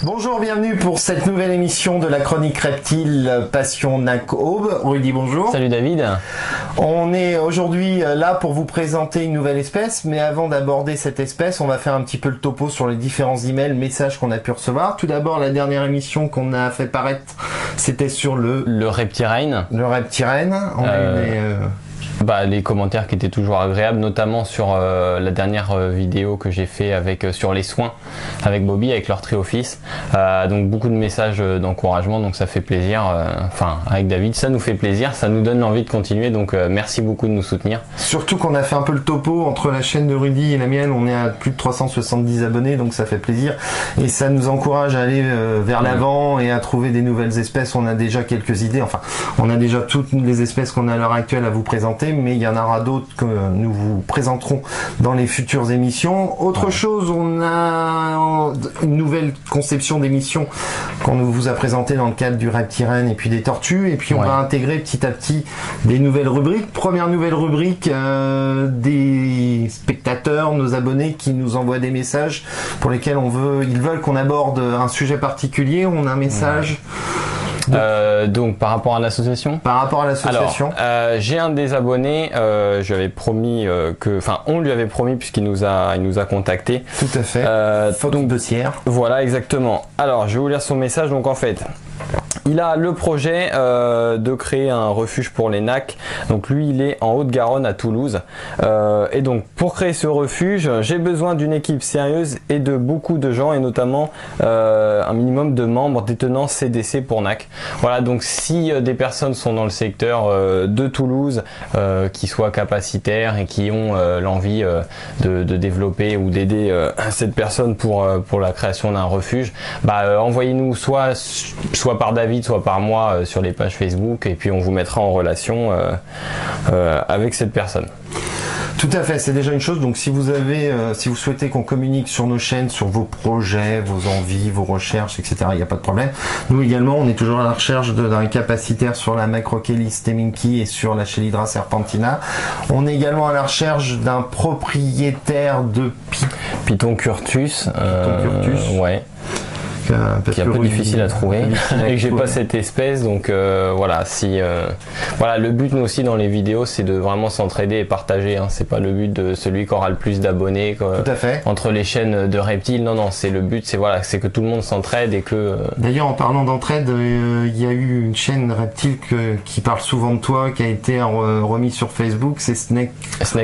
Bonjour, bienvenue pour cette nouvelle émission de la chronique reptile Passion NAC Aube. Rudy, bonjour. Salut David. On est aujourd'hui là pour vous présenter une nouvelle espèce, mais avant d'aborder cette espèce, on va faire un petit peu le topo sur les différents emails, messages qu'on a pu recevoir. Tout d'abord, la dernière émission qu'on a fait paraître, c'était sur le reptirène. Le reptirène. On a eu les commentaires qui étaient toujours agréables, notamment sur la dernière vidéo que j'ai fait sur les soins avec Bobby, avec leur Trioffice. Donc beaucoup de messages d'encouragement, donc ça fait plaisir. Avec David, ça nous fait plaisir, ça nous donne l'envie de continuer, donc merci beaucoup de nous soutenir. Surtout qu'on a fait un peu le topo entre la chaîne de Rudy et la mienne, on est à plus de 370 abonnés, donc ça fait plaisir et ça nous encourage à aller vers l'avant et à trouver des nouvelles espèces. On a déjà quelques idées, on a déjà toutes les espèces qu'on a à l'heure actuelle à vous présenter, mais il y en aura d'autres que nous vous présenterons dans les futures émissions. Autre chose, on a une nouvelle conception d'émission qu'on vous a présentée dans le cadre du reptirène et puis des tortues, et puis on va intégrer petit à petit des nouvelles rubriques. Première nouvelle rubrique, des spectateurs, nos abonnés qui nous envoient des messages pour lesquels ils veulent qu'on aborde un sujet particulier. On a un message... Donc par rapport à l'association. J'ai un des abonnés, je lui avais promis on lui avait promis puisqu'il nous a contacté. Tout à fait. Photo de Sierre. Voilà, exactement. Alors je vais vous lire son message. Donc en fait, il a le projet de créer un refuge pour les NAC. Donc lui, il est en Haute-Garonne à Toulouse. Et donc pour créer ce refuge, j'ai besoin d'une équipe sérieuse et de beaucoup de gens, et notamment un minimum de membres détenant CDC pour NAC. Voilà, donc si des personnes sont dans le secteur de Toulouse, qui soient capacitaires et qui ont l'envie de développer ou d'aider cette personne pour la création d'un refuge, envoyez-nous soit par David, soit par moi sur les pages Facebook, et puis on vous mettra en relation avec cette personne. Tout à fait, c'est déjà une chose. Donc si vous souhaitez qu'on communique sur nos chaînes, sur vos projets, vos envies, vos recherches, etc., il n'y a pas de problème. Nous également, on est toujours à la recherche d'un capacitaire sur la Macrochelys teminki et sur la Chelydra serpentina. On est également à la recherche d'un propriétaire de Python curtus. Ouais. Qui est un peu difficile à trouver et que j'ai pas cette espèce, donc le but nous aussi dans les vidéos, c'est de vraiment s'entraider et partager, hein. C'est pas le but de celui qui aura le plus d'abonnés Tout à fait. Entre les chaînes de reptiles, non, c'est le but, c'est que tout le monde s'entraide et que d'ailleurs, en parlant d'entraide, il y a eu une chaîne reptile qui parle souvent de toi, qui a été remise sur Facebook, c'est Snake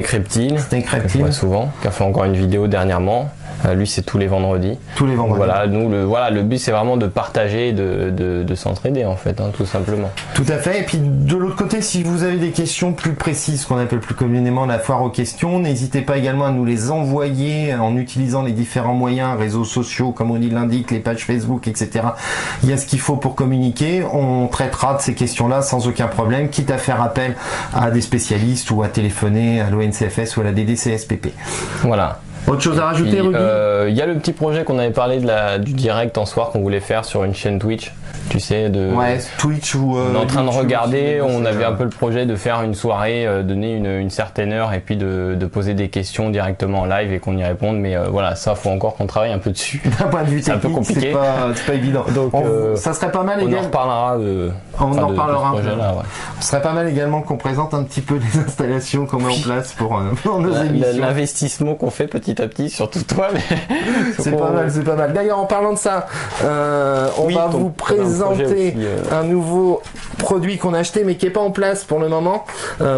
Reptile, que je vois souvent, qui a fait encore une vidéo dernièrement. Lui, c'est tous les vendredis. Voilà, le but, c'est vraiment de partager, de s'entraider, en fait, tout simplement. Tout à fait. Et puis, de l'autre côté, si vous avez des questions plus précises, qu'on appelle plus communément la foire aux questions, n'hésitez pas également à nous les envoyer en utilisant les différents moyens, réseaux sociaux, comme on l'indique, les pages Facebook, etc. Il y a ce qu'il faut pour communiquer. On traitera de ces questions-là sans aucun problème, quitte à faire appel à des spécialistes ou à téléphoner à l'ONCFS ou à la DDCSPP. Voilà. Autre chose à rajouter, Rudy ? Il y a le petit projet qu'on avait parlé du direct en soir qu'on voulait faire sur une chaîne Twitch. Tu sais, Twitch ou on est en train de regarder, on avait un peu le projet de faire une soirée, donner une certaine heure et puis de poser des questions directement en live et qu'on y réponde, mais ça faut encore qu'on travaille un peu dessus. D'un point de vue technique, c'est un peu compliqué. C'est pas évident. Donc ça serait pas mal également. On en reparlera de ce projet-là, Ce serait pas mal également qu'on présente un petit peu les installations qu'on met en place pour nos émissions. L'investissement qu'on fait petit à petit, surtout toi. C'est pas mal. D'ailleurs, en parlant de ça, on va vous présenter un nouveau produit qu'on a acheté mais qui est pas en place pour le moment,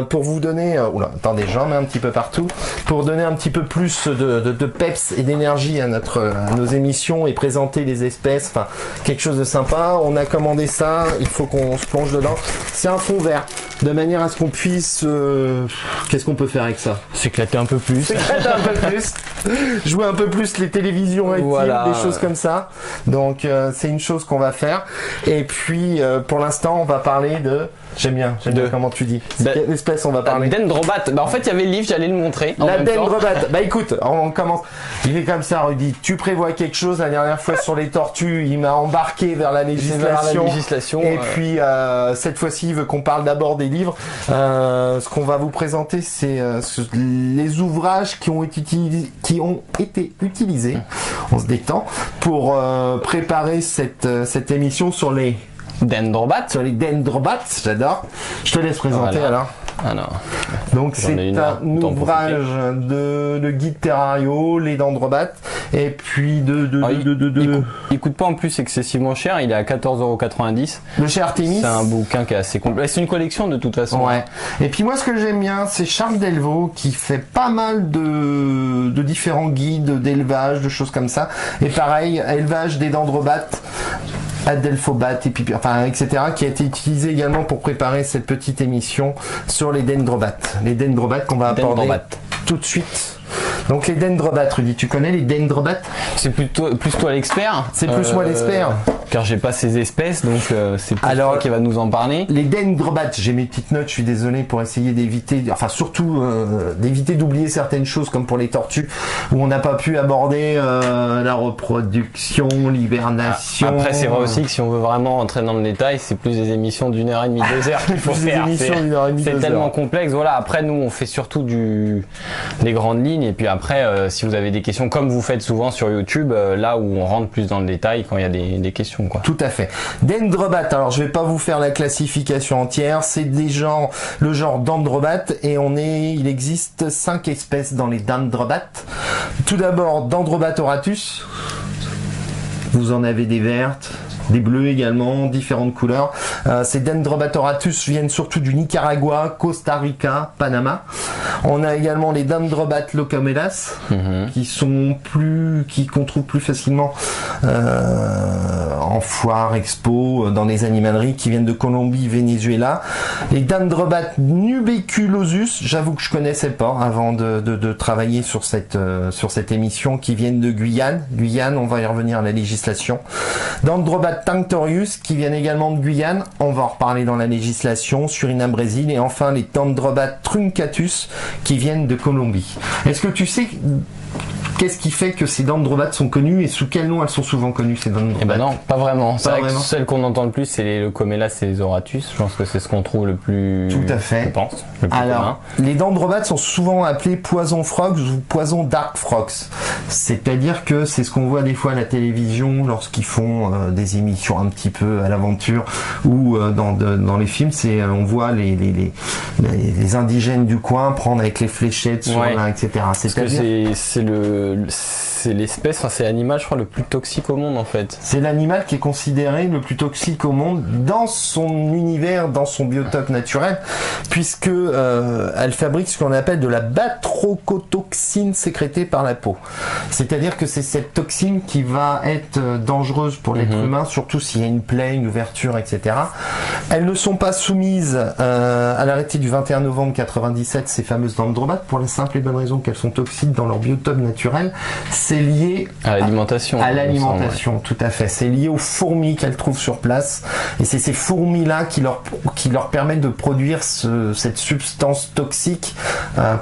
pour vous donner attendez, j'en mets un petit peu partout pour donner un petit peu plus de peps et d'énergie à nos émissions et présenter les espèces, quelque chose de sympa. On a commandé ça, il faut qu'on se plonge dedans. C'est un fond vert, de manière à ce qu'on puisse qu'est-ce qu'on peut faire avec ça? S'éclater un peu plus, jouer un peu plus les télévisions reptiles, des choses comme ça. Donc c'est une chose qu'on va faire. Et puis pour l'instant, on va parler de... J'aime bien comment tu dis. Quelle espèce on va parler? Dendrobat. En fait, il y avait le livre, j'allais le montrer. La dendrobat. Écoute, on commence. Il est comme ça, Rudy. Tu prévois quelque chose. La dernière fois sur les tortues, il m'a embarqué vers la législation. Et puis cette fois-ci, il veut qu'on parle d'abord des livres. Ce qu'on va vous présenter, c'est les ouvrages qui qui ont été utilisés, on se détend, pour préparer cette émission sur les dendrobats. Sur les dendrobats, j'adore. Je te laisse présenter alors. Alors, donc c'est un ouvrage de Guy Terrario, les dendrobats, et puis il coûte pas en plus excessivement cher, il est à 14,90 €. Le chez Artemis. C'est un bouquin qui est assez complet. C'est une collection de toute façon. Ouais. Et puis moi ce que j'aime bien, c'est Charles Delvaux qui fait pas mal de différents guides d'élevage, de choses comme ça. Et pareil, élevage des dendrobats. Adelphobat et puis enfin etc., qui a été utilisé également pour préparer cette petite émission sur les dendrobats. Les dendrobats qu'on va aborder tout de suite. Donc les dendrobats, Rudy, tu connais les dendrobats? C'est plus toi l'expert. C'est plus moi l'expert. Car j'ai pas ces espèces, donc c'est plus toi qui va nous en parler. Les dendrobats, j'ai mes petites notes, je suis désolé, pour essayer d'éviter, enfin surtout d'éviter d'oublier certaines choses comme pour les tortues, où on n'a pas pu aborder la reproduction, l'hibernation. Après c'est vrai aussi que si on veut vraiment entrer dans le détail, c'est plus des émissions d'1 heure et demie, 2 heures qu'il faut faire. C'est tellement complexe. Voilà, après nous on fait surtout des grandes lignes, et puis après si vous avez des questions comme vous faites souvent sur YouTube, là où on rentre plus dans le détail quand il y a des questions. Quoi. Tout à fait. Dendrobat, alors je vais pas vous faire la classification entière, c'est le genre dendrobat, et il existe 5 espèces dans les dendrobats. Tout d'abord, Dendrobat auratus. Vous en avez des vertes, des bleus également, différentes couleurs. Ces Dendrobat auratus viennent surtout du Nicaragua, Costa Rica, Panama. On a également les Dendrobat locamelas, qu'on trouve plus facilement en foire, expo, dans les animaleries, qui viennent de Colombie, Venezuela. Les Dendrobat nubeculosus, j'avoue que je connaissais pas avant de travailler sur cette émission, qui viennent de Guyane. Guyane, on va y revenir à la législation. Dendrobat tinctorius, qui viennent également de Guyane, on va en reparler dans la législation, Suriname, Brésil, et enfin les Dendrobat truncatus, qui viennent de Colombie. Est-ce que tu sais qu'est-ce qui fait que ces dendrobats sont connus, et sous quel nom elles sont souvent connues, ces dendrobats? Eh ben non, pas vraiment. C'est vrai que celles qu'on entend le plus, c'est les Leucomelas et les Auratus. Je pense que c'est ce qu'on trouve le plus. Tout à fait. Je pense. Le plus commun. Les dendrobats sont souvent appelés poison frogs ou poison dark frogs. C'est-à-dire que c'est ce qu'on voit des fois à la télévision lorsqu'ils font des émissions un petit peu à l'aventure, ou dans les films, on voit les indigènes du coin prendre avec les fléchettes sur là, etc. C'est l'espèce, c'est l'animal, je crois, le plus toxique au monde en fait. C'est l'animal qui est considéré le plus toxique au monde dans son univers, dans son biotope naturel, puisque elle fabrique ce qu'on appelle de la batrochotoxine sécrétée par la peau. C'est-à-dire que c'est cette toxine qui va être dangereuse pour l'être humain, surtout s'il y a une plaie, une ouverture, etc. Elles ne sont pas soumises à l'arrêté du 21 novembre 97, ces fameuses dendrobats, pour la simple et bonne raison qu'elles sont toxiques dans leur biotope naturel. C'est lié à l'alimentation. À l'alimentation, tout à fait. C'est lié aux fourmis qu'elles trouvent sur place, et c'est ces fourmis-là qui leur permettent de produire cette substance toxique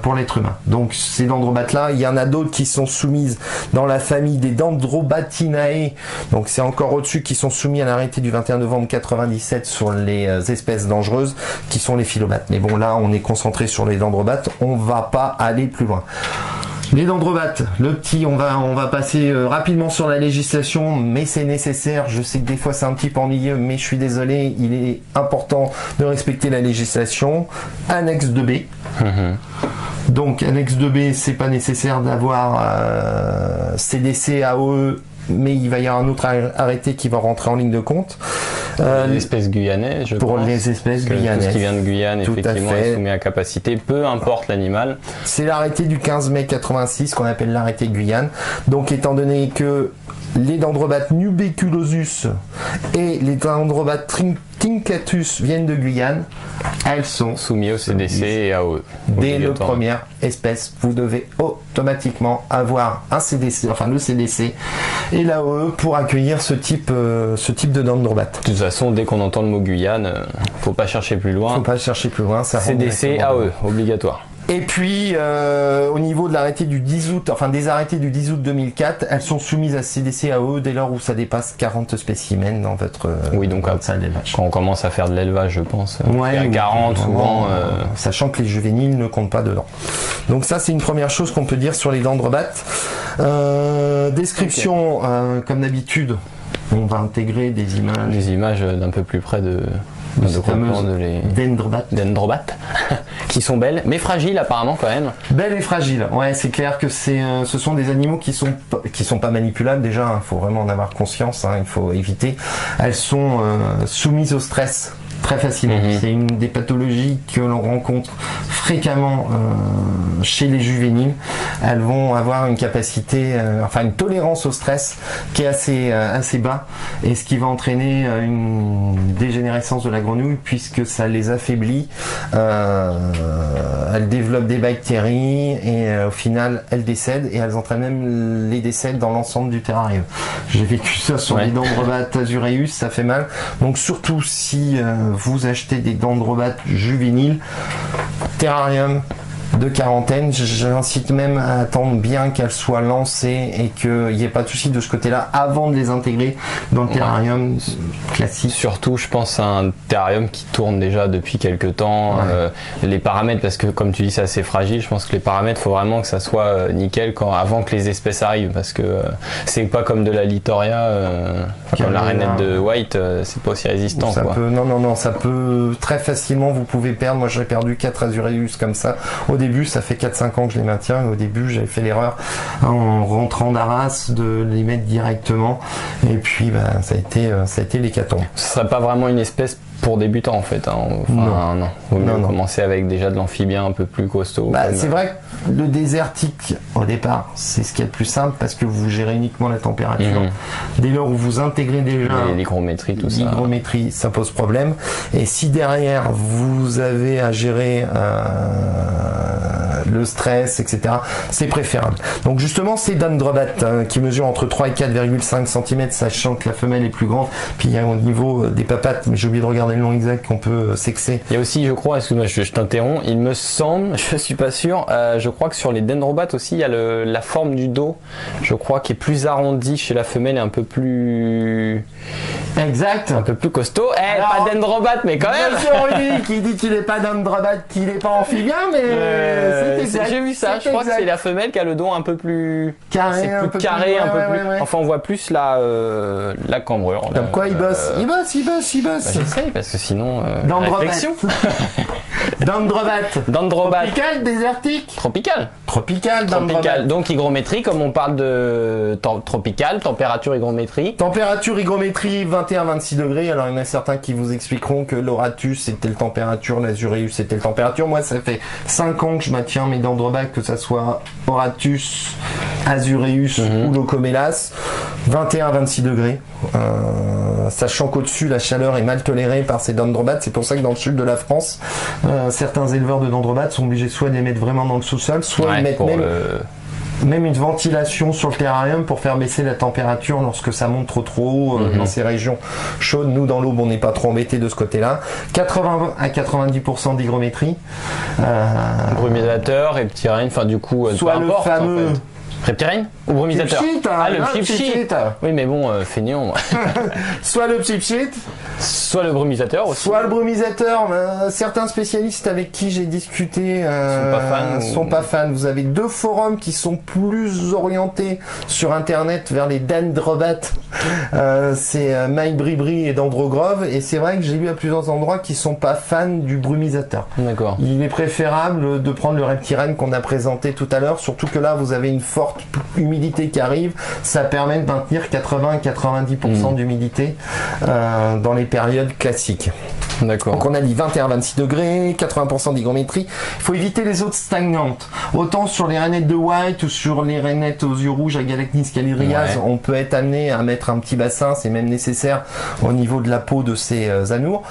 pour l'être humain. Donc ces dendrobates-là, il y en a d'autres qui sont soumises dans la famille des Dendrobatinae, donc c'est encore au-dessus, qui sont soumis à l'arrêté du 21 novembre 97 sur les espèces dangereuses, qui sont les phylobates. Mais bon, là, on est concentré sur les dendrobates, on va pas aller plus loin. Les dendrobates, le petit, on va passer rapidement sur la législation, mais c'est nécessaire. Je sais que des fois c'est un petit peu ennuyeux, mais je suis désolé, il est important de respecter la législation. Annexe 2B. Donc annexe 2B, c'est pas nécessaire d'avoir CDC, AOE, mais il va y avoir un autre arrêté qui va rentrer en ligne de compte. Les espèces guyanaises, je pense. Pour les espèces guyanaises. Tout ce qui vient de Guyane, tout effectivement, est soumis à capacité, peu importe l'animal. C'est l'arrêté du 15 mai 86 qu'on appelle l'arrêté Guyane. Donc étant donné que les dendrobates nubeculosus et les dendrobates truncatus viennent de Guyane, elles sont soumises au CDC et AOE. Dès le première espèce, vous devez automatiquement avoir un CDC, enfin le CDC et l'AOE pour accueillir ce type de dendrobat. De toute façon, dès qu'on entend le mot Guyane, faut pas chercher plus loin. Faut pas chercher plus loin, ça CDC, AOE, obligatoire. Et puis, au niveau de l'arrêté du 10 août, enfin des arrêtés du 10 août 2004, elles sont soumises à CDCAE dès lors où ça dépasse 40 spécimens dans votre oui, donc salle d'élevage. Quand on commence à faire de l'élevage, je pense, ouais, à 40 souvent. Sachant que les juvéniles ne comptent pas dedans. Donc ça, c'est une première chose qu'on peut dire sur les dendrobates. Description, comme d'habitude, on va intégrer des images. Des images d'un peu plus près de les dendrobates qui sont belles mais fragiles apparemment quand même. Belles et fragiles, ouais, c'est clair que ce sont des animaux qui sont pas manipulables déjà, il faut vraiment en avoir conscience, il faut éviter. Elles sont soumises au stress très facilement. C'est une des pathologies que l'on rencontre fréquemment chez les juvéniles. Elles vont avoir une capacité, une tolérance au stress qui est assez bas, et ce qui va entraîner une dégénérescence de la grenouille puisque ça les affaiblit. Elles développent des bactéries et au final elles décèdent, et elles entraînent même les décès dans l'ensemble du terrarium. J'ai vécu ça sur les dendrobates azureus, ça fait mal. Donc surtout si vous achetez des dendrobates juvéniles, terrarium de quarantaine, j'incite même à attendre bien qu'elles soient lancées et qu'il n'y ait pas de souci de ce côté-là avant de les intégrer dans le terrarium classique. Surtout, je pense à un terrarium qui tourne déjà depuis quelques temps. Les paramètres, parce que comme tu dis, c'est assez fragile, je pense que les paramètres, il faut vraiment que ça soit nickel avant que les espèces arrivent, parce que c'est pas comme de la Litoria, comme la rainette de White, c'est pas aussi résistant. Ça peut, non, ça peut très facilement, vous pouvez perdre. Moi, j'ai perdu 4 azureus comme ça. Au début, ça fait 4-5 ans que je les maintiens. Au début, j'avais fait l'erreur en rentrant d'Arras de les mettre directement. Et puis, ça a été l'hécatombe. Ce serait pas vraiment une espèce pour débutants en fait. Non. Vaut mieux commencer avec déjà de l'amphibien un peu plus costaud. C'est vrai que le désertique, au départ, c'est ce qui est le plus simple parce que vous gérez uniquement la température. Dès lors où vous intégrez déjà l'hygrométrie, tout ça. L'hygrométrie, ça pose problème. Et si derrière vous avez à gérer le stress, etc., c'est préférable. Donc justement, ces dendrobates qui mesurent entre 3 et 4,5 cm, sachant que la femelle est plus grande. Puis il y a au niveau des papates, mais j'ai oublié de regarder le nom exact, qu'on peut sexer. Il y a aussi, je crois, excuse-moi, je t'interromps, il me semble, je suis pas sûr, je crois que sur les dendrobates aussi, il y a la forme du dos, je crois, qui est plus arrondie chez la femelle et un peu plus... Exact. Un peu plus costaud. Pas dendrobate, mais quand même. Monsieur Rudy qui dit qu'il n'est pas dendrobate, qu'il n'est pas amphibien, mais c'est exact. J'ai vu ça, je crois que c'est la femelle qui a le dos un peu plus carré, un peu plus... Enfin, on voit plus la cambrure. Comme quoi, il bosse. Il bosse. J'essaye, parce que sinon... Dendrobate. Dendrobate. Tropical, désertique. Tropical, dendrobate. Donc hygrométrie, comme on parle de tropical, température hygrométrie. Température hygrométrie 21-26 degrés. Alors il y en a certains qui vous expliqueront que l'Oratus c'était telle température, l'Azureus c'était telle température. Moi ça fait 5 ans que je maintiens mes dendrobates, que ça soit Oratus, Azureus ou Locomelas, 21-26 degrés. Sachant qu'au-dessus la chaleur est mal tolérée par ces dendrobates, c'est pour ça que dans le sud de la France, certains éleveurs de dendrobates sont obligés soit de les mettre vraiment dans le sous-sol, soit ils mettent même une ventilation sur le terrarium pour faire baisser la température lorsque ça monte trop haut dans ces régions chaudes. Nous dans l'Aube on n'est pas trop embêtés de ce côté-là. 80 à 90% d'hygrométrie. Brumisateur, reptilien, enfin du coup soit le fameux en fait. Reptilien ou brumisateur? Le pchit. Oui, mais bon, feignant. Moi. Soit le pchit, soit le brumisateur aussi. Soit le brumisateur. Certains spécialistes avec qui j'ai discuté sont pas fans. Vous avez 2 forums qui sont plus orientés sur Internet vers les dendrobates. C'est MyBribri et Dendrogrove. Et c'est vrai que j'ai lu à plusieurs endroits qui sont pas fans du brumisateur. D'accord. Il est préférable de prendre le reptilien qu'on a présenté tout à l'heure, surtout que là vous avez une forte humidité qui arrive, ça permet de maintenir 80-90% d'humidité dans les périodes classiques. D'accord. Donc on a dit 21-26 degrés, 80% d'hygrométrie. Il faut éviter les eaux stagnantes. Autant sur les rainettes de White ou sur les rainettes aux yeux rouges à Galacnis calidrias, on peut être amené à mettre un petit bassin, c'est même nécessaire au niveau de la peau de ces anours.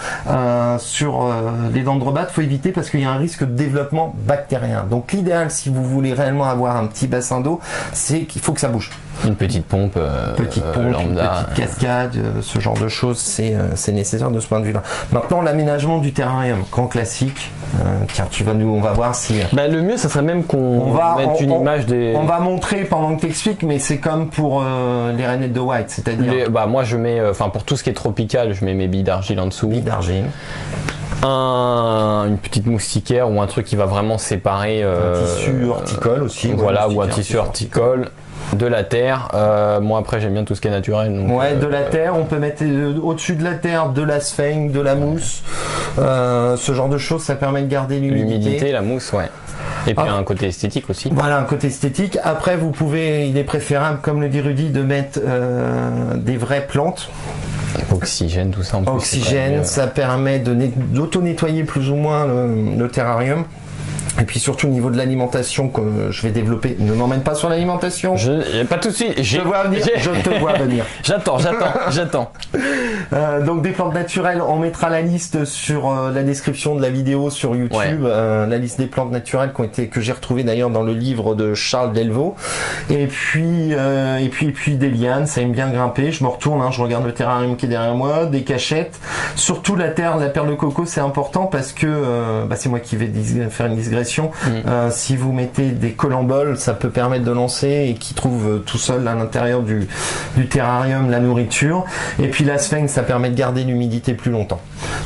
Sur les dendrobates, il faut éviter parce qu'il y a un risque de développement bactérien. Donc l'idéal, si vous voulez réellement avoir un petit bassin d'eau, c'est qu'il faut que ça bouge. Une petite pompe, lambda. Une petite cascade, ce genre de choses, c'est nécessaire de ce point de vue-là. Maintenant, l'aménagement du terrarium, grand classique. Tiens, on va voir si. Le mieux, ça serait même qu'on mette une image des. On va montrer pendant que t'expliques, mais c'est comme pour les rainettes de White, c'est-à-dire. Moi, je mets, pour tout ce qui est tropical, je mets mes billes d'argile en dessous. Billes d'argile. Une petite moustiquaire ou un truc qui va vraiment séparer. Un tissu horticole aussi. Voilà, ou un tissu horticole. De la terre, moi après j'aime bien tout ce qui est naturel. Donc, de la terre, on peut mettre au-dessus de la terre de la sphaigne, de la mousse, ce genre de choses, ça permet de garder l'humidité. L'humidité, la mousse, ouais. Et puis un côté esthétique aussi. Voilà, un côté esthétique. Après, il est préférable, comme le dit Rudy, de mettre des vraies plantes. Oxygène, tout ça en plus. Oxygène, ça permet d'auto-nettoyer plus ou moins le terrarium. Et puis surtout au niveau de l'alimentation que je vais développer, ne m'emmène pas sur l'alimentation. Pas tout de suite. Je te vois venir. J'attends. Donc des plantes naturelles, on mettra la liste sur la description de la vidéo sur YouTube, la liste des plantes naturelles que j'ai retrouvées d'ailleurs dans le livre de Charles Delvaux. Et puis des lianes, ça aime bien grimper. Je me retourne, je regarde le terrarium qui est derrière moi, des cachettes. Surtout la perle de coco, c'est important parce que c'est moi qui vais faire une digression. Si vous mettez des colamboles, ça peut permettre de lancer et qui trouve tout seul à l'intérieur du terrarium la nourriture. Et puis la sphaigne, ça permet de garder l'humidité plus longtemps.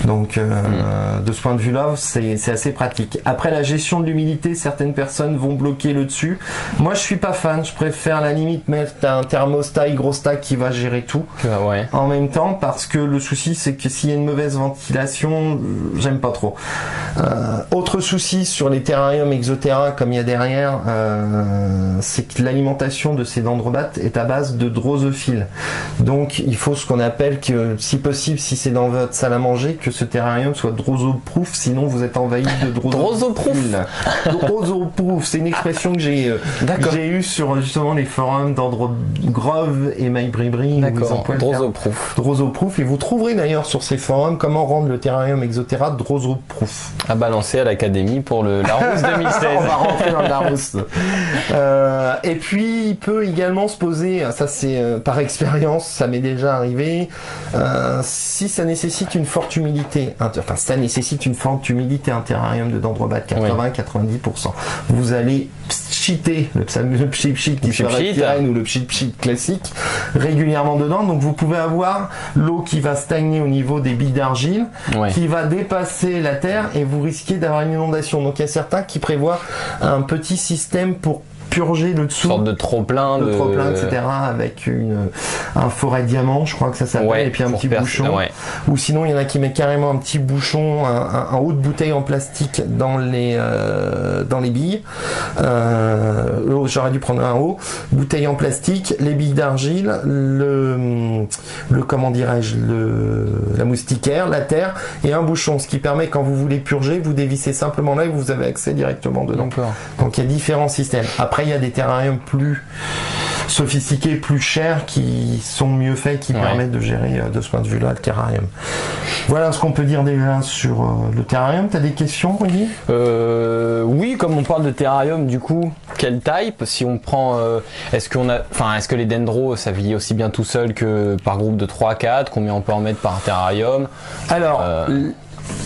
Donc de ce point de vue-là, c'est assez pratique. Après la gestion de l'humidité, certaines personnes vont bloquer le dessus. Moi, je suis pas fan. Je préfère à la limite mettre un thermostat hygrostat qui va gérer tout en même temps, parce que le souci, c'est que s'il y a une mauvaise ventilation, j'aime pas trop. Autre souci sur les terrariums Exoterra comme il y a derrière, c'est que l'alimentation de ces dendrobates est à base de drosophile. Donc il faut ce qu'on appelle que, si possible, si c'est dans votre salle à manger, que ce terrarium soit drosoproof, sinon vous êtes envahi de drosophile. Drosoproof, c'est une expression que j'ai eue sur justement les forums d'Androgrove et MyBribri. Drosoproof. Et vous trouverez d'ailleurs sur ces forums comment rendre le terrarium Exoterra drosoproof. À balancer à l'académie pour le Larousse 2016. On va rentrer dans le Larousse. Et puis il peut également se poser, ça c'est par expérience, ça m'est déjà arrivé, si ça nécessite une forte humidité, un terrarium de dendrobates 80-90%, vous allez pchiter le pchit qui serait ou le pchit classique régulièrement dedans. Donc vous pouvez avoir l'eau qui va stagner au niveau des billes d'argile, qui va dépasser la terre, et vous risquez d'avoir une inondation. Donc il y a certains qui prévoient un petit système pour purger le dessous. Une sorte de trop-plein. Etc. Avec un forêt diamant, je crois que ça s'appelle, et puis un petit bouchon. Ou sinon, il y en a qui mettent carrément un petit bouchon, un haut de bouteille en plastique dans les billes. J'aurais dû prendre un haut. Bouteille en plastique, les billes d'argile, la moustiquaire, la terre, et un bouchon. Ce qui permet, quand vous voulez purger, vous dévissez simplement là et vous avez accès directement dedans. Donc il y a différents systèmes. Après, il y a des terrariums plus sophistiqués, plus chers, qui sont mieux faits, qui permettent de gérer de ce point de vue-là le terrarium. Voilà ce qu'on peut dire déjà sur le terrarium. T'as des questions, Rudy ? Oui, comme on parle de terrarium, du coup, quelle taille ? Si on prend, est-ce que les dendros, ça vit aussi bien tout seul que par groupe de 3-4 ? Combien on peut en mettre par terrarium ? Alors,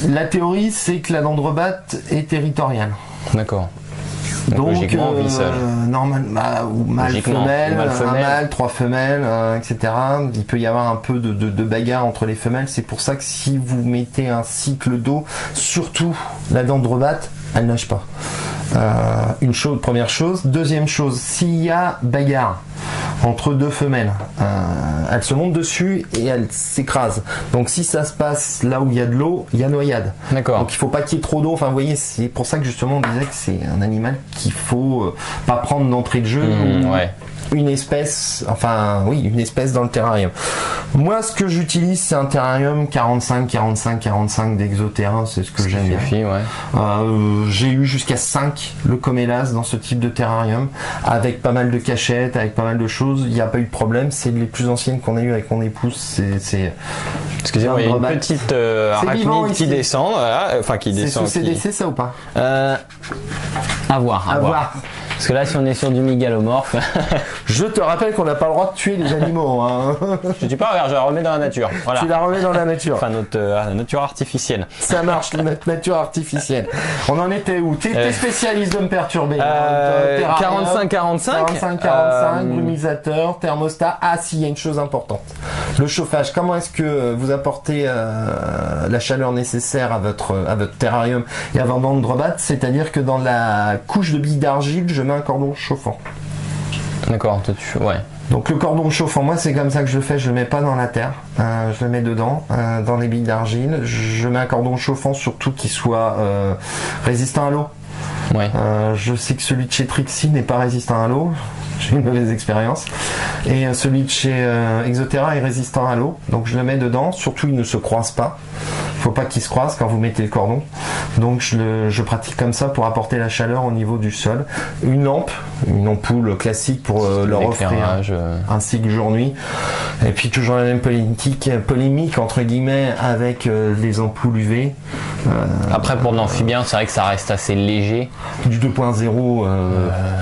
la théorie, c'est que la dendrobate est territoriale. D'accord. Donc, normalement, mâle, femelle, un mâle, 3 femelles, etc. Il peut y avoir un peu de bagarre entre les femelles. C'est pour ça que si vous mettez un cycle d'eau, surtout la dendrobate, elle nage pas. Première chose. Deuxième chose, s'il y a bagarre entre deux femelles, elles se montent dessus et elles s'écrasent. Donc si ça se passe là où il y a de l'eau, il y a noyade. D'accord. Donc il faut pas qu'il y ait trop d'eau. Enfin, vous voyez, c'est pour ça que justement on disait que c'est un animal qu'il faut pas prendre d'entrée de jeu. Une espèce dans le terrarium. Moi, ce que j'utilise, c'est un terrarium 45 d'Exoterra, c'est ce que j'aime bien. J'ai eu jusqu'à 5 Leucomélas dans ce type de terrarium, avec pas mal de cachettes, avec pas mal de choses. Il n'y a pas eu de problème. C'est les plus anciennes qu'on a eu avec mon épouse. Excusez-moi, il y a une petite arachnide qui descend, qui descend. C'est sous CDC, ça ou pas? À voir. Parce que là, si on est sur du mégalomorphe. Je te rappelle qu'on n'a pas le droit de tuer les animaux. Hein. Je dis pas, regarde, je la remets dans la nature. Voilà. Tu la remets dans la nature. Enfin, notre nature artificielle. Ça marche, notre nature artificielle. On en était où? T'es spécialiste de me perturber. 45-45. 45-45, brumisateur, thermostat. Ah si, il y a une chose importante. Le chauffage. Comment est-ce que vous apportez la chaleur nécessaire à votre terrarium et à votre dendrobat? C'est-à-dire que dans la couche de billes d'argile, je mets un cordon chauffant. D'accord, ouais. Donc le cordon chauffant, moi c'est comme ça que je le fais, je le mets pas dans la terre, je le mets dedans, dans les billes d'argile. Je mets un cordon chauffant surtout qui soit résistant à l'eau. Ouais. Je sais que celui de chez Trixie n'est pas résistant à l'eau, j'ai une mauvaise expérience. Et celui de chez Exoterra est résistant à l'eau, donc je le mets dedans, surtout il ne se croise pas. Faut pas qu'il se croise quand vous mettez le cordon. Donc je pratique comme ça pour apporter la chaleur au niveau du sol. Une ampoule classique pour leur offrir un cycle jour-nuit. Et puis toujours la même polémique entre guillemets avec les ampoules UV. Après pour de l'amphibien, c'est vrai que ça reste assez léger. Du 2.0,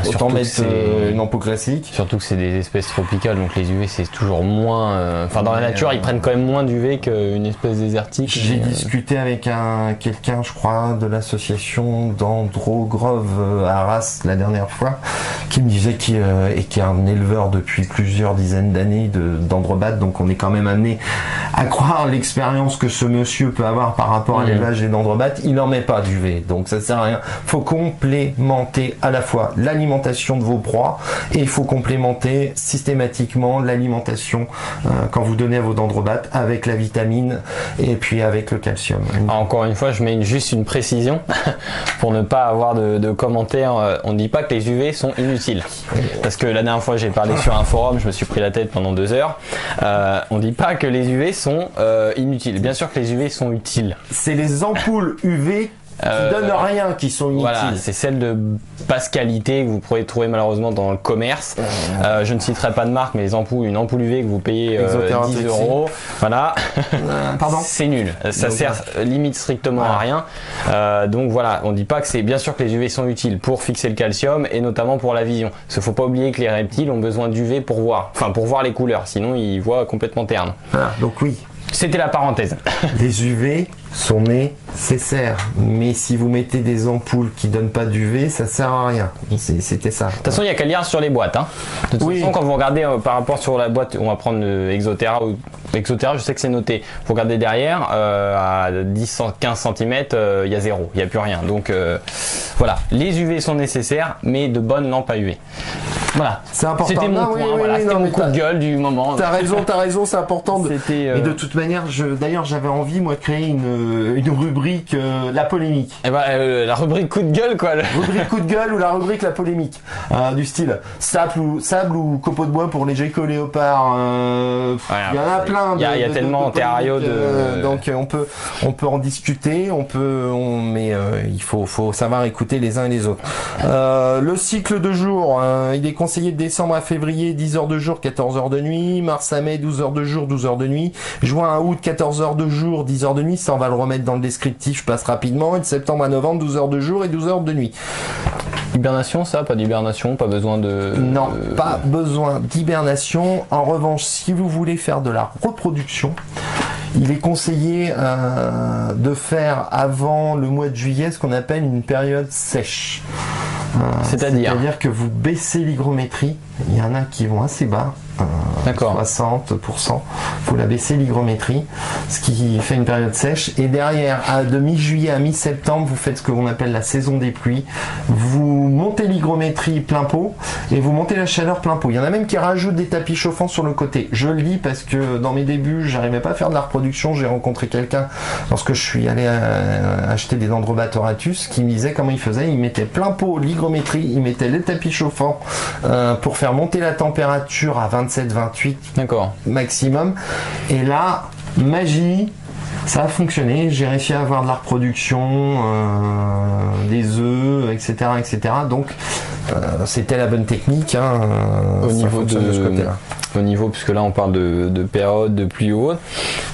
autant mettre une ampoule classique. Surtout que c'est des espèces tropicales, donc les UV c'est toujours moins. Enfin dans la nature, ils prennent quand même moins d'UV qu'une espèce désertique. J'ai discuté avec quelqu'un, je crois, de l'association d'Androgrove à Arras la dernière fois, qui me disait qu'il est un éleveur depuis plusieurs dizaines d'années d'androbat, donc on est quand même amené à croire l'expérience que ce monsieur peut avoir par rapport à l'élevage des dendrobates. Il n'en met pas d'UV, donc ça sert à rien. Faut complémenter à la fois l'alimentation de vos proies et il faut complémenter systématiquement l'alimentation quand vous donnez à vos dendrobates avec la vitamine et puis avec le calcium. Encore une fois, je mets juste une précision pour ne pas avoir de commentaires. On ne dit pas que les UV sont inutiles. Parce que la dernière fois, j'ai parlé sur un forum, je me suis pris la tête pendant 2 heures. On ne dit pas que les UV sont inutiles. Bien sûr que les UV sont utiles. C'est les ampoules UV qui donnent rien, qui sont inutiles. Voilà, c'est celle de basse qualité que vous pourrez trouver malheureusement dans le commerce. Je ne citerai pas de marque, mais une ampoule UV que vous payez 10 €, voilà. Pardon. C'est nul. Ça sert limite strictement à rien. Donc voilà, on dit pas que c'est bien sûr que les UV sont utiles pour fixer le calcium et notamment pour la vision. Parce qu'il faut pas oublier que les reptiles ont besoin d'UV pour voir les couleurs. Sinon ils voient complètement terne. Voilà, donc oui. C'était la parenthèse. Les UV sont nécessaires, mais si vous mettez des ampoules qui donnent pas d'UV, ça sert à rien. C'était ça. De toute façon, il y a qu'à lire sur les boîtes. Hein. De toute façon, quand vous regardez par rapport sur la boîte, on va prendre le Exoterra ou Exoterra, je sais que c'est noté. Vous regardez derrière, à 10-15 cm, il y a zéro, il n'y a plus rien. Donc voilà, les UV sont nécessaires, mais de bonnes lampes à UV. Voilà, c'est important. C'était mon point, c'était mon coup de gueule du moment. T'as raison, c'est important. Et de toute manière, d'ailleurs, j'avais envie, moi, de créer une rubrique, la polémique. Et la rubrique coup de gueule, quoi. Rubrique coup de gueule ou la rubrique la polémique. Du style sable ou copeaux de bois pour les geckos léopards. Il y en a plein. Il y a tellement terrario de. Donc on peut en discuter, mais il faut savoir écouter les uns et les autres. Le cycle de jour, il est conseillé de décembre à février, 10 heures de jour, 14 heures de nuit. Mars à mai, 12 heures de jour, 12 heures de nuit. Juin à août, 14 heures de jour, 10 heures de nuit. Ça, on va le remettre dans le descriptif, je passe rapidement. Et de septembre à novembre, 12 heures de jour et 12 heures de nuit. Hibernation, ça? Pas d'hibernation? Pas besoin de... Non, pas besoin d'hibernation. En revanche, si vous voulez faire de la reproduction, il est conseillé de faire avant le mois de juillet ce qu'on appelle une période sèche. C'est-à-dire que vous baissez l'hygrométrie. Il y en a qui vont assez bas. D'accord. 60%. Faut la baisser l'hygrométrie, ce qui fait une période sèche. Et derrière, de mi-juillet à mi-septembre, vous faites ce que l'on appelle la saison des pluies. Vous montez l'hygrométrie plein pot et vous montez la chaleur plein pot. Il y en a même qui rajoutent des tapis chauffants sur le côté. Je le dis parce que dans mes débuts, j'arrivais pas à faire de la reproduction. J'ai rencontré quelqu'un lorsque je suis allé acheter des Dendrobat auratus qui me disait comment il faisait. Il mettait plein pot l'hygrométrie, il mettait les tapis chauffants pour faire monter la température à 27-28 maximum. Et là, magie, ça a fonctionné. J'ai réussi à avoir de la reproduction, des œufs, etc. Donc, c'était la bonne technique. Au niveau de ce côté-là. Au niveau, puisque là on parle de période de pluie ou autre,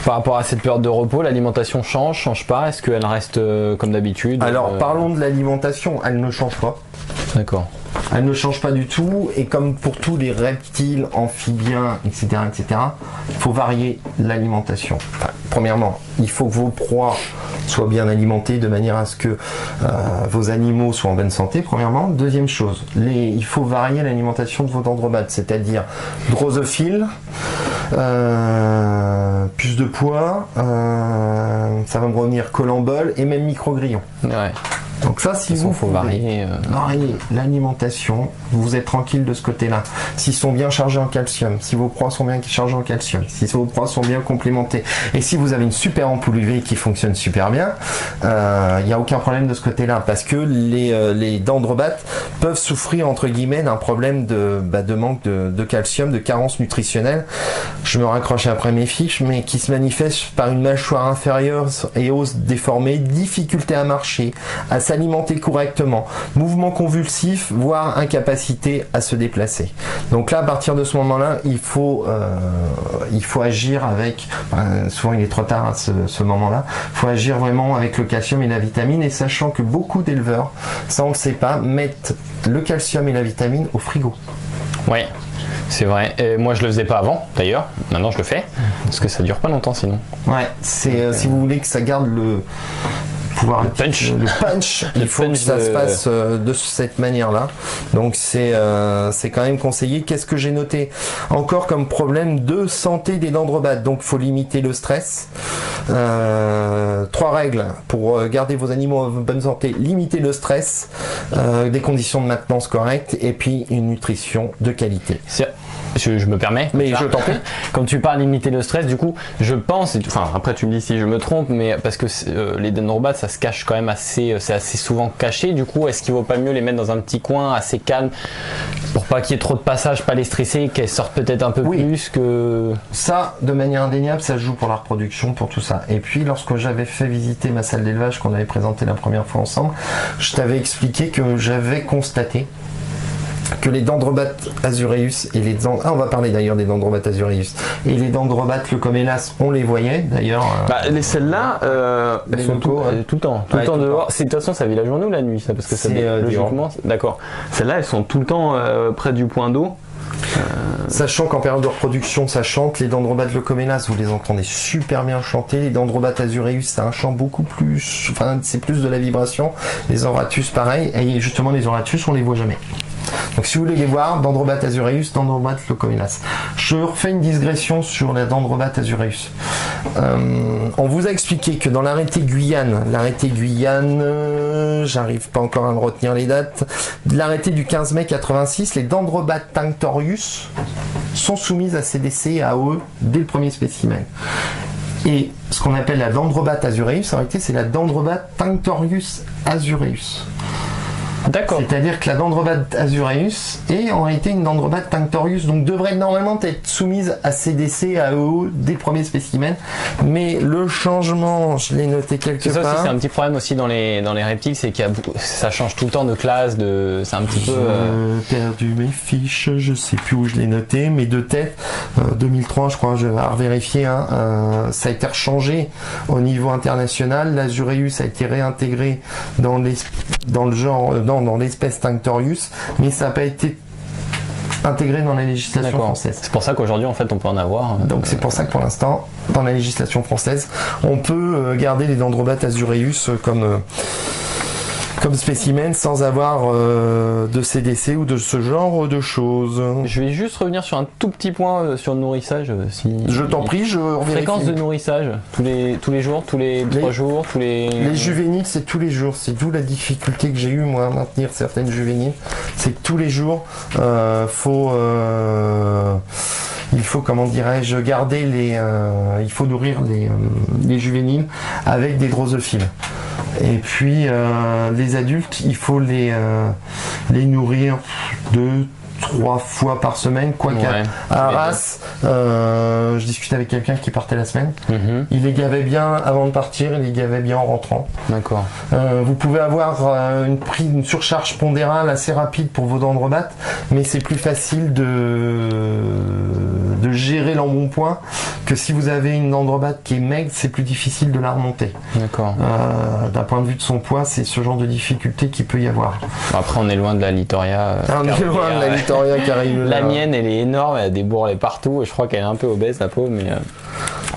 par rapport à cette période de repos, l'alimentation change pas? Est-ce qu'elle reste comme d'habitude? Alors parlons de l'alimentation, elle ne change pas. D'accord. Elle ne change pas du tout, et comme pour tous les reptiles, amphibiens, etc., il faut varier l'alimentation. Enfin, premièrement, il faut que vos proies soient bien alimentés de manière à ce que vos animaux soient en bonne santé, premièrement. Deuxième chose, il faut varier l'alimentation de vos dendrobates, c'est-à-dire drosophile, plus de poids, ça va me revenir colembole et même microgrillon. Ouais. Donc ça, si vous faut varier l'alimentation, vous êtes tranquille de ce côté-là. S'ils sont bien chargés en calcium, si vos proies sont bien chargées en calcium, si vos proies sont bien complémentées, et si vous avez une super ampoule UV qui fonctionne super bien, il n'y a aucun problème de ce côté-là, parce que les dendrobates peuvent souffrir entre guillemets d'un problème de manque de calcium, de carence nutritionnelle. Je me raccroche après mes fiches, mais qui se manifeste par une mâchoire inférieure et os déformée, difficulté à marcher, à s'alimenter correctement, mouvements convulsifs, voire incapacité à se déplacer. Donc là, à partir de ce moment-là, il faut agir avec, souvent il est trop tard à ce moment-là, il faut agir vraiment avec le calcium et la vitamine, et sachant que beaucoup d'éleveurs, ça on ne le sait pas, mettent le calcium et la vitamine au frigo. Oui, c'est vrai. Et moi je le faisais pas avant d'ailleurs, maintenant je le fais, parce que ça dure pas longtemps sinon. Ouais, c'est si vous voulez que ça garde le punch, il faut que ça se passe de cette manière-là. Donc c'est quand même conseillé. Qu'est-ce que j'ai noté encore comme problème de santé des dendrobates? Donc il faut limiter le stress. 3 règles pour garder vos animaux en bonne santé: limiter le stress, des conditions de maintenance correctes, et puis une nutrition de qualité. Je me permets, mais je t'en prie. Quand tu parles limiter le stress, du coup, je pense, enfin après tu me dis si je me trompe, mais parce que les dendrobates ça se cache quand même c'est assez souvent caché. Du coup, est-ce qu'il vaut pas mieux les mettre dans un petit coin assez calme pour pas qu'il y ait trop de passages, pas les stresser, qu'elles sortent peut-être un peu plus que ça, de manière indéniable, ça joue pour la reproduction, pour tout ça. Et puis lorsque j'avais fait visiter ma salle d'élevage qu'on avait présenté la première fois ensemble, je t'avais expliqué que j'avais constaté que les dendrobates azureus et on va parler d'ailleurs des dendrobates azureus et les dendrobates leucomélas, on les voyait d'ailleurs. Celles-là, elles sont tout le temps dehors. De toute façon, ça vit la journée ou la nuit, ça, parce que ça logiquement. D'accord. Celles-là, elles sont tout le temps près du point d'eau. Sachant qu'en période de reproduction ça chante, les dendrobates leucomélas vous les entendez super bien chanter, les dendrobates azureus c'est un chant beaucoup plus, enfin c'est plus de la vibration, les auratus pareil, et justement les auratus on les voit jamais. Donc si vous voulez les voir, dendrobates azureus, dendrobates leucomélas. Je refais une digression sur la dendrobates azureus. On vous a expliqué que dans l'arrêté Guyane, j'arrive pas encore à me retenir les dates, l'arrêté du 15 mai 86, les dendrobates tinctorius sont soumises à CDC et AOE dès le premier spécimen. Et ce qu'on appelle la dendrobate azureus, en réalité c'est la dendrobate tinctorius azureus. D'accord. C'est-à-dire que la dendrobate azureus est en réalité une dendrobate tinctorius, donc devrait normalement être soumise à CDC, à AEO dès le premier spécimen. Mais le changement, je l'ai noté quelque part. Ça, c'est un petit problème aussi dans les reptiles, c'est qu'il y a ça change tout le temps de classe, c'est un petit peu. J'ai perdu mes fiches, je sais plus où je l'ai noté, mais de tête, 2003, je crois, je vais revérifier. Ça a été rechangé au niveau international. L'azureus a été réintégré dans le genre. Dans l'espèce tinctorius, mais ça n'a pas été intégré dans la législation française. C'est pour ça qu'aujourd'hui en fait on peut en avoir. Donc c'est pour ça que pour l'instant, dans la législation française, on peut garder les dendrobates azureus comme spécimen sans avoir de CDC ou de ce genre de choses. Je vais juste revenir sur un tout petit point sur le nourrissage. Je t'en prie, fréquence de nourrissage, tous les jours, tous les 3 jours, Les juvéniles, c'est tous les jours. C'est d'où la difficulté que j'ai eu moi à maintenir certaines juvéniles. C'est tous les jours. Il faut, comment dirais-je, garder il faut nourrir les juvéniles avec des drosophiles. Et puis les adultes, il faut les nourrir 2-3 fois par semaine, à Arras, je discutais avec quelqu'un qui partait la semaine. Il les gavait bien avant de partir, il les gavait bien en rentrant. D'accord. Vous pouvez avoir une surcharge pondérale assez rapide pour vos dendrobates, mais c'est plus facile de gérer l'embonpoint que si vous avez une dendrobate qui est maigre, c'est plus difficile de la remonter. D'accord. D'un point de vue de son poids, c'est ce genre de difficulté qu'il peut y avoir. Après, on est loin de la Litoria. On est loin de la Litoria qui arrive. La mienne, elle est énorme, elle a des bourrelets partout et je crois qu'elle est un peu obèse, la pauvre, mais...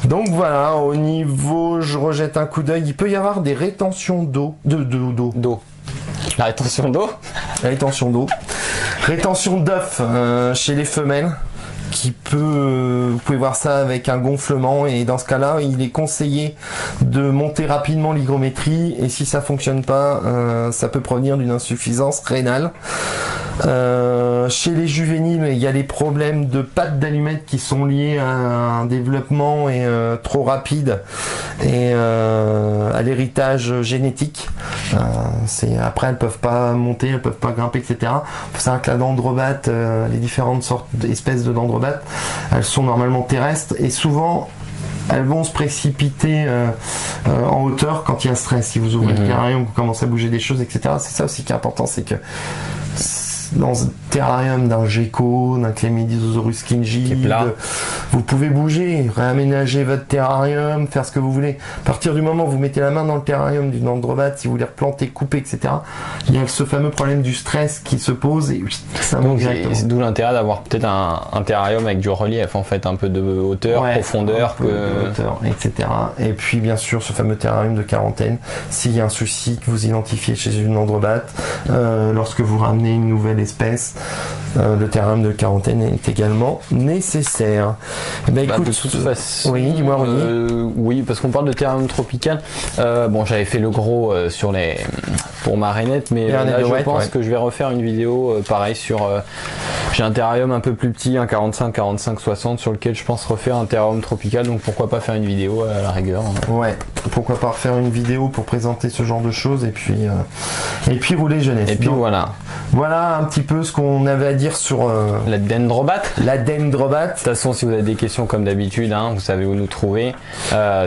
Donc voilà, au niveau, je rejette un coup d'œil, il peut y avoir des rétentions d'eau. D'eau. La rétention d'eau. Rétention d'eau. Rétention d'œuf chez les femelles. Vous pouvez voir ça avec un gonflement, et dans ce cas-là, il est conseillé de monter rapidement l'hygrométrie, et si ça fonctionne pas, ça peut provenir d'une insuffisance rénale. Chez les juvéniles, il y a les problèmes de pattes d'allumettes qui sont liés à un développement trop rapide et à l'héritage génétique. Après, elles peuvent pas monter, elles peuvent pas grimper, etc. Faut savoir que la dendrobate, les différentes sortes d'espèces de dendrobates, elles sont normalement terrestres, et souvent elles vont se précipiter en hauteur quand il y a stress. Si vous ouvrez le terrarium, vous commencez à bouger des choses, etc. C'est ça aussi qui est important, c'est que dans le terrarium d'un gecko, d'un Chlamydosaurus kingi, vous pouvez bouger, réaménager votre terrarium, faire ce que vous voulez. À partir du moment où vous mettez la main dans le terrarium d'une dendrobate, si vous voulez replanter, couper, etc., il y a ce fameux problème du stress qui se pose, et ça monte directement. C'est d'où l'intérêt d'avoir peut-être un terrarium avec du relief, en fait, un peu de hauteur, profondeur, hauteur, etc. Et puis bien sûr ce fameux terrarium de quarantaine, s'il y a un souci que vous identifiez chez une dendrobate, lorsque vous ramenez une nouvelle espèce, le terrarium de quarantaine est également nécessaire. Écoute, de toute façon, oui, dis-moi, oui, parce qu'on parle de terrarium tropical. Bon, j'avais fait le gros pour ma rainette, mais là, je pense que je vais refaire une vidéo pareil sur. J'ai un terrarium un peu plus petit, un 45-60, sur lequel je pense refaire un terrarium tropical. Donc pourquoi pas faire une vidéo à la rigueur. Ouais, pourquoi pas refaire une vidéo pour présenter ce genre de choses, et puis rouler jeunesse. Et puis donc, voilà un petit peu ce qu'on avait à dire sur la dendrobate. De toute façon, si vous avez des questions comme d'habitude, vous savez où nous trouver,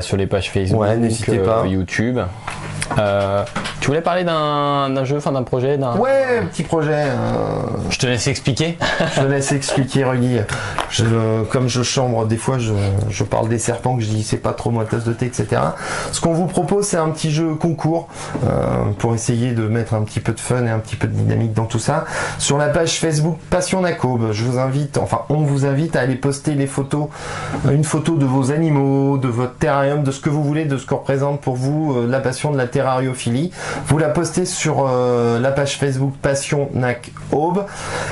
sur les pages Facebook, n'hésitez pas. YouTube. Tu voulais parler d'un jeu, d'un projet, Ouais, un petit projet. Je te laisse expliquer. Je te laisse expliquer, Rudy. Comme je chambre, des fois, je parle des serpents, que je dis c'est pas trop ma tasse de thé, etc. Ce qu'on vous propose, c'est un petit jeu concours pour essayer de mettre un petit peu de fun et un petit peu de dynamique dans tout ça. Sur la page Facebook Passion Nac Aube, on vous invite à aller poster les photos, une photo de vos animaux, de votre terrarium, de ce que vous voulez, de ce que représente pour vous la passion de la terrariophilie. Vous la postez sur la page Facebook Passion Nac Aube,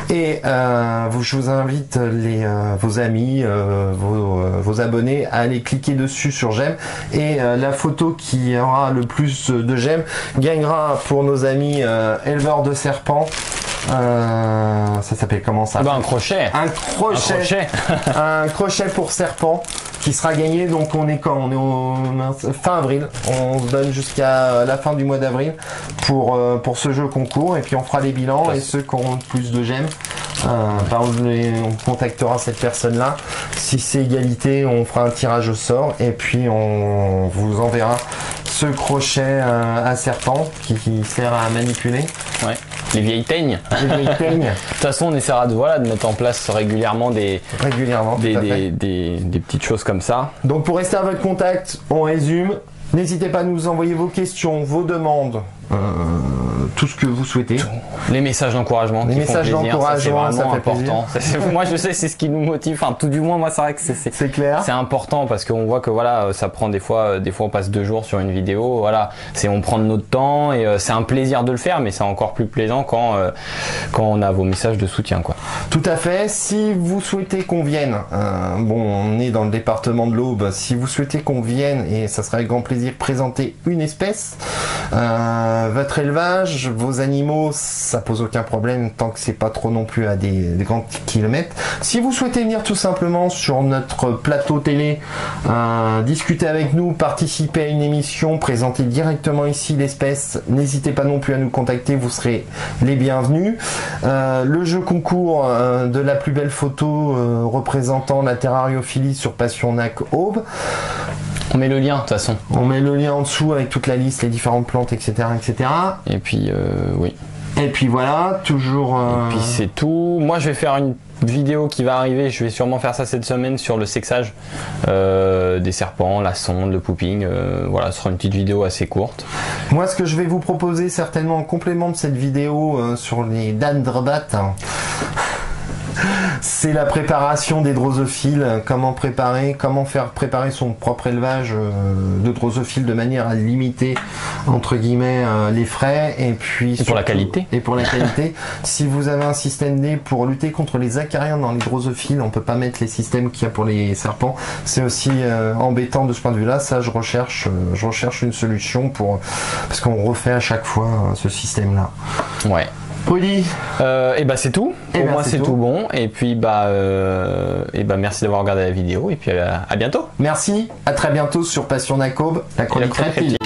et je vous invite vos amis, vos abonnés à aller cliquer dessus sur j'aime, et la photo qui aura le plus de j'aime gagnera pour nos amis éleveurs de serpents. Ça s'appelle comment ça? Un crochet. Un crochet pour serpent qui sera gagné. Donc on est au fin avril. On se donne jusqu'à la fin du mois d'avril pour ce jeu concours, et puis on fera les bilans, et ceux qui auront le plus de j'aime, on contactera cette personne-là. Si c'est égalité, on fera un tirage au sort, et puis on vous enverra ce crochet à serpent qui sert à manipuler. Ouais. Les vieilles teignes. De toute façon, on essaiera de mettre en place régulièrement des petites choses comme ça. Donc pour rester à votre contact, on résume. N'hésitez pas à nous envoyer vos questions, vos demandes, tout ce que vous souhaitez. Les messages d'encouragement. Les messages d'encouragement, ça fait important. Moi, je sais, c'est ce qui nous motive. Tout du moins, moi, c'est vrai que c'est clair. C'est important, parce qu'on voit que ça prend des fois on passe 2 jours sur une vidéo. On prend de notre temps, et c'est un plaisir de le faire, mais c'est encore plus plaisant quand on a vos messages de soutien, quoi. Tout à fait. Si vous souhaitez qu'on vienne, on est dans le département de l'Aube. Si vous souhaitez qu'on vienne, et ça serait avec grand plaisir, présenter une espèce, votre élevage, vos animaux, ça pose aucun problème tant que c'est pas trop non plus à des grands kilomètres. Si vous souhaitez venir tout simplement sur notre plateau télé, discuter avec nous, participer à une émission, présenter directement ici l'espèce, n'hésitez pas non plus à nous contacter, vous serez les bienvenus. Le jeu concours de la plus belle photo représentant la terrariophilie sur Passion Nac Aube. On met le lien, de toute façon. On met le lien en dessous avec toute la liste, les différentes plantes, etc. etc. Et puis, oui. Et puis voilà, toujours... Et puis c'est tout. Moi, je vais faire une vidéo qui va arriver, je vais sûrement faire ça cette semaine sur le sexage des serpents, la sonde, le pooping. Voilà, ce sera une petite vidéo assez courte. Moi, ce que je vais vous proposer certainement en complément de cette vidéo sur les dendrobates, c'est la préparation des drosophiles, comment faire préparer son propre élevage de drosophiles de manière à limiter entre guillemets les frais et puis pour la qualité. Et pour la qualité, si vous avez un système D pour lutter contre les acariens dans les drosophiles, on peut pas mettre les systèmes qu'il y a pour les serpents. C'est aussi embêtant de ce point de vue-là. Ça, je recherche une solution parce qu'on refait à chaque fois ce système-là. Ouais. Rudy, et bah c'est tout. Pour moi c'est tout bon. Et puis merci d'avoir regardé la vidéo et puis à bientôt. Merci, à très bientôt sur Passion d'Acobe, la chronique créative.